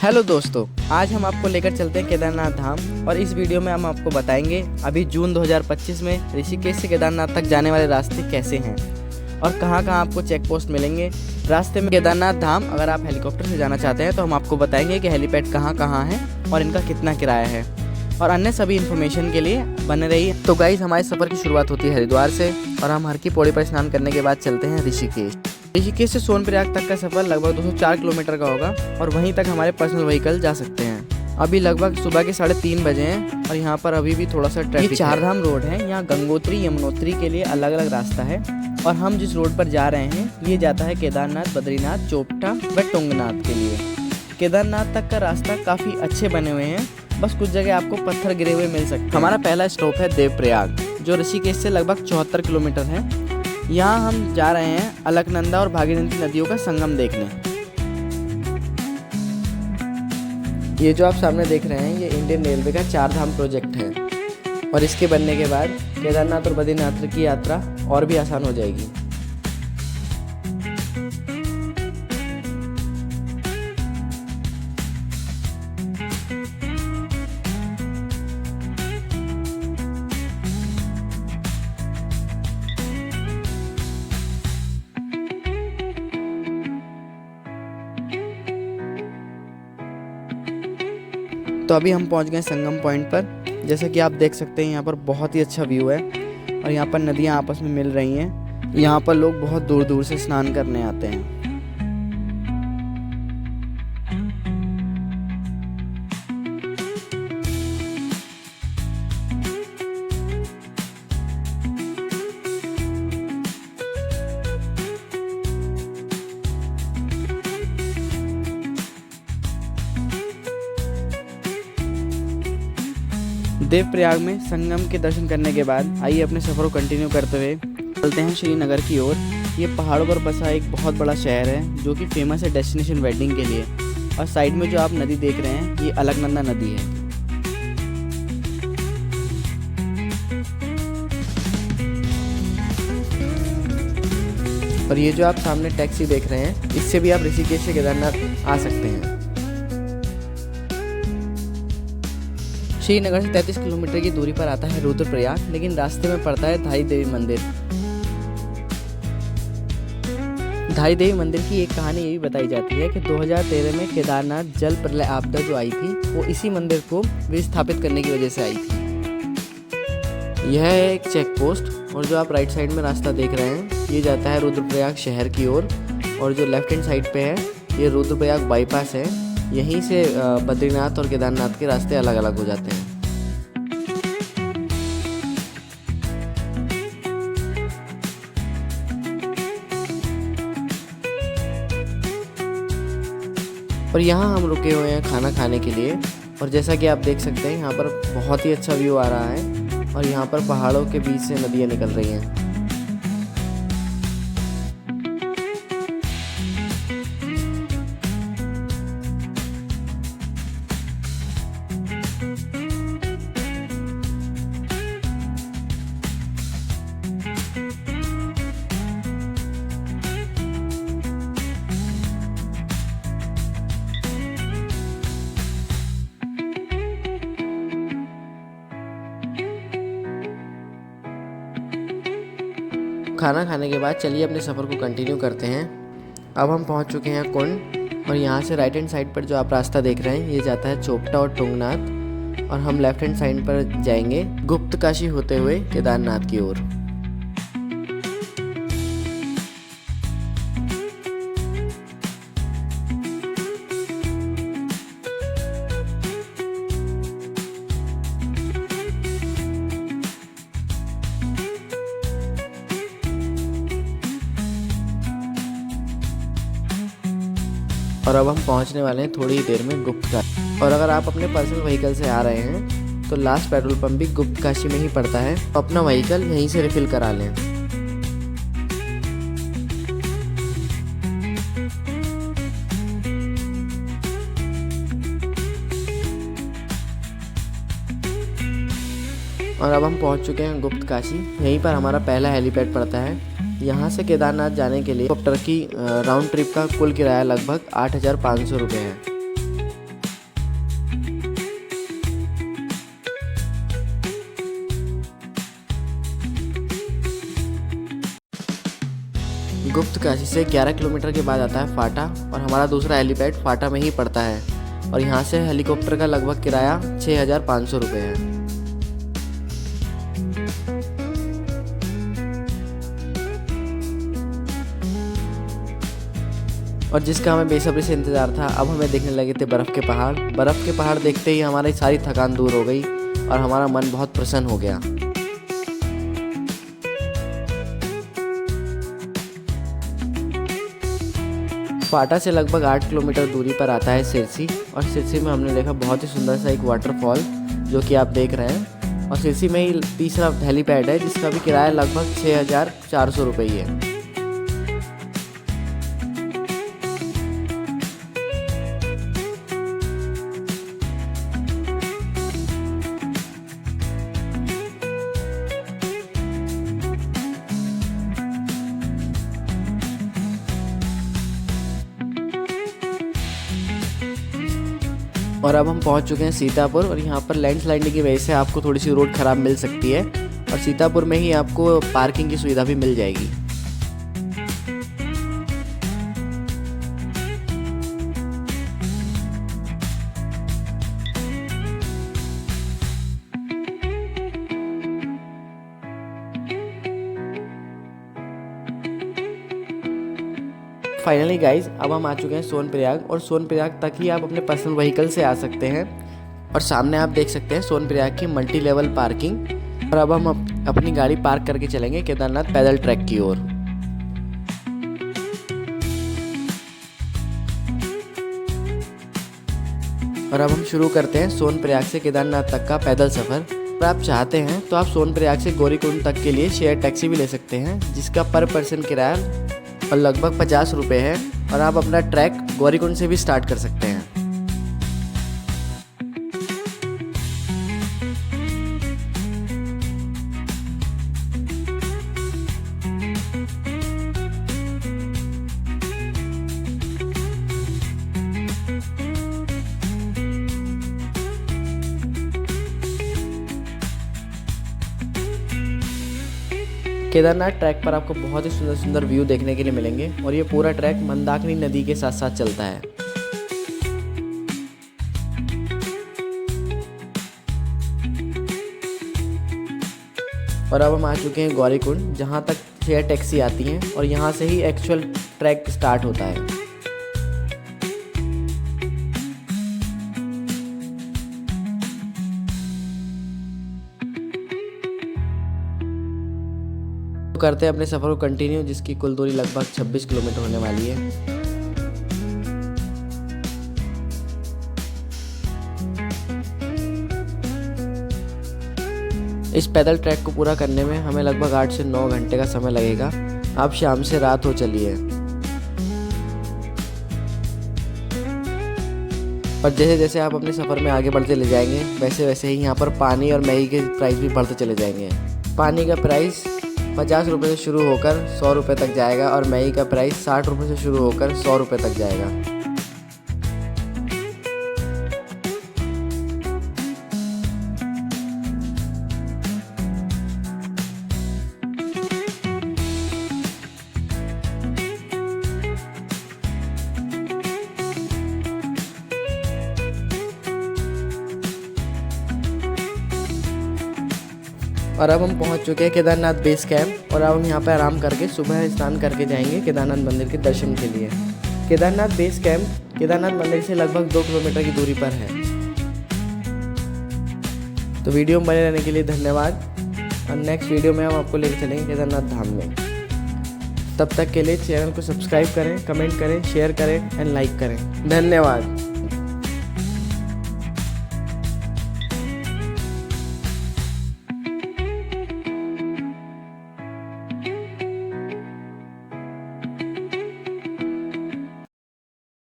Hello दोस्तों, आज हम आपको लेकर चलते हैं केदारनाथ धाम और इस वीडियो में हम आपको बताएंगे अभी जून 2025 में ऋषिकेश से केदारनाथ तक जाने वाले रास्ते कैसे हैं और कहां कहां आपको चेक पोस्ट मिलेंगे। रास्ते में केदारनाथ धाम अगर आप हेलीकॉप्टर से जाना चाहते हैं तो हम आपको बताएंगे कि हेलीपैड कहां कहां है और इनका कितना किराया है और अन्य सभी इन्फॉर्मेशन के लिए बने रहिए। तो गाइस, हमारे सफ़र की शुरुआत होती है हरिद्वार से और हम हर की पौड़ी पर स्नान करने के बाद चलते हैं ऋषिकेश। ऋषिकेश से सोनप्रयाग तक का सफर लगभग 204 किलोमीटर का होगा और वहीं तक हमारे पर्सनल व्हीकल जा सकते हैं। अभी लगभग सुबह के 3:30 बजे हैं और यहाँ पर अभी भी थोड़ा सा ट्रैफिक। ये चारधाम रोड है, यहाँ गंगोत्री यमुनोत्री के लिए अलग अलग रास्ता है और हम जिस रोड पर जा रहे हैं ये जाता है केदारनाथ, बद्रीनाथ, चोपटा व तुंगनाथ के लिए। केदारनाथ तक का रास्ता काफ़ी अच्छे बने हुए हैं, बस कुछ जगह आपको पत्थर गिरे हुए मिल सकते हैं। हमारा पहला स्टॉप है देवप्रयाग, जो ऋषिकेश से लगभग 74 किलोमीटर है। यहाँ हम जा रहे हैं अलकनंदा और भागीरथी नदियों का संगम देखने। ये जो आप सामने देख रहे हैं ये इंडियन रेलवे का चारधाम प्रोजेक्ट है और इसके बनने के बाद केदारनाथ और बद्रीनाथ की यात्रा और भी आसान हो जाएगी। तो अभी हम पहुंच गए संगम पॉइंट पर। जैसा कि आप देख सकते हैं यहाँ पर बहुत ही अच्छा व्यू है और यहाँ पर नदियाँ आपस में मिल रही हैं। यहाँ पर लोग बहुत दूर दूर से स्नान करने आते हैं। देवप्रयाग में संगम के दर्शन करने के बाद आइए अपने सफ़र को कंटिन्यू करते हुए चलते हैं श्रीनगर की ओर। ये पहाड़ों पर बसा एक बहुत बड़ा शहर है जो कि फेमस है डेस्टिनेशन वेडिंग के लिए। और साइड में जो आप नदी देख रहे हैं ये अलकनंदा नदी है। और ये जो आप सामने टैक्सी देख रहे हैं इससे भी आप ऋषिकेश से केदारनाथ आ सकते हैं। श्रीनगर से 33 किलोमीटर की दूरी पर आता है रुद्रप्रयाग, लेकिन रास्ते में पड़ता है धाई देवी मंदिर। धाई देवी मंदिर की एक कहानी ये भी बताई जाती है कि 2013 में केदारनाथ जल प्रलय आपदा जो आई थी वो इसी मंदिर को विस्थापित करने की वजह से आई थी। यह है एक चेक पोस्ट और जो आप राइट साइड में रास्ता देख रहे हैं ये जाता है रुद्रप्रयाग शहर की ओर और जो लेफ्ट हैंड साइड पे है ये रुद्रप्रयाग बाईपास है। यहीं से बद्रीनाथ और केदारनाथ के रास्ते अलग अलग हो जाते हैं। और यहाँ हम रुके हुए हैं खाना खाने के लिए और जैसा कि आप देख सकते हैं यहाँ पर बहुत ही अच्छा व्यू आ रहा है और यहाँ पर पहाड़ों के बीच से नदियाँ निकल रही हैं। खाना खाने के बाद चलिए अपने सफ़र को कंटिन्यू करते हैं। अब हम पहुंच चुके हैं कुंड और यहाँ से राइट हैंड साइड पर जो आप रास्ता देख रहे हैं ये जाता है चोपटा और तुंगनाथ और हम लेफ्ट हैंड साइड पर जाएंगे गुप्तकाशी होते हुए केदारनाथ की ओर। और अब हम पहुंचने वाले हैं थोड़ी ही देर में गुप्तकाशी। और अगर आप अपने पर्सनल व्हीकल से आ रहे हैं तो लास्ट पेट्रोल पंप भी गुप्तकाशी में ही पड़ता है, तो अपना व्हीकल यहीं से रिफिल करा लें। और अब हम पहुंच चुके हैं गुप्तकाशी। यहीं पर हमारा पहला हेलीपैड पड़ता है। यहाँ से केदारनाथ जाने के लिए हेलीकॉप्टर की राउंड ट्रिप का कुल किराया लगभग 8,500 रुपये है। गुप्तकाशी से 11 किलोमीटर के बाद आता है फाटा और हमारा दूसरा हेलीपैड फाटा में ही पड़ता है और यहाँ से हेलीकॉप्टर का लगभग किराया 6,500 रुपये है। और जिसका हमें बेसब्री से इंतज़ार था, अब हमें देखने लगे थे बर्फ़ के पहाड़। बर्फ़ के पहाड़ देखते ही हमारी सारी थकान दूर हो गई और हमारा मन बहुत प्रसन्न हो गया। फाटा से लगभग 8 किलोमीटर दूरी पर आता है सिरसी और सिरसी में हमने देखा बहुत ही सुंदर सा एक वाटरफॉल जो कि आप देख रहे हैं। और सिरसी में ही तीसरा हेलीपैड है जिसका भी किराया लगभग 6,400 रुपये ही है। और अब हम पहुंच चुके हैं सीतापुर और यहाँ पर लैंडस्लाइडिंग की वजह से आपको थोड़ी सी रोड ख़राब मिल सकती है और सीतापुर में ही आपको पार्किंग की सुविधा भी मिल जाएगी। फाइनली गाइज अब हम आ चुके हैं सोनप्रयाग और सोनप्रयाग तक ही आप अपने पर्सनल व्हीकल से आ सकते हैं। और सामने आप देख सकते हैं सोनप्रयाग की मल्टी लेवल पार्किंग। और अब हम अपनी गाड़ी पार्क करके चलेंगे केदारनाथ पैदल ट्रैक की ओर। और अब हम शुरू करते हैं सोनप्रयाग से केदारनाथ तक का पैदल सफ़र। अगर आप चाहते हैं तो आप सोनप्रयाग से गौरीकुंड तक के लिए शेयर टैक्सी भी ले सकते हैं जिसका पर पर्सन किराया और लगभग 50 रुपये है और आप अपना ट्रैक गौरीकुंड से भी स्टार्ट कर सकते हैं। केदारनाथ ट्रैक पर आपको बहुत ही सुंदर सुंदर व्यू देखने के लिए मिलेंगे और ये पूरा ट्रैक मंदाकिनी नदी के साथ साथ चलता है। और अब हम आ चुके हैं गौरीकुंड जहाँ तक शेयर टैक्सी आती हैं और यहाँ से ही एक्चुअल ट्रैक स्टार्ट होता है। करते हैं अपने सफ़र को कंटिन्यू जिसकी कुल दूरी लगभग 26 किलोमीटर होने वाली है। इस पैदल ट्रैक को पूरा करने में हमें लगभग 8 से 9 घंटे का समय लगेगा। आप शाम से रात हो चलिए। और जैसे जैसे आप अपने सफ़र में आगे बढ़ते चले जाएंगे वैसे वैसे ही यहाँ पर पानी और मैगी के प्राइस भी बढ़ते चले जाएंगे। पानी का प्राइस 50 रुपये से शुरू होकर 100 रुपये तक जाएगा और मैगी का प्राइस 60 रुपये से शुरू होकर 100 रुपये तक जाएगा। और अब हम पहुंच चुके हैं केदारनाथ बेस कैंप और अब हम यहाँ पर आराम करके सुबह स्नान करके जाएंगे केदारनाथ मंदिर के दर्शन के लिए। केदारनाथ बेस कैंप केदारनाथ मंदिर से लगभग 2 किलोमीटर की दूरी पर है। तो वीडियो में बने रहने के लिए धन्यवाद और नेक्स्ट वीडियो में हम आपको लेकर चलेंगे केदारनाथ धाम में। तब तक के लिए चैनल को सब्सक्राइब करें, कमेंट करें, शेयर करें एंड लाइक करें। धन्यवाद।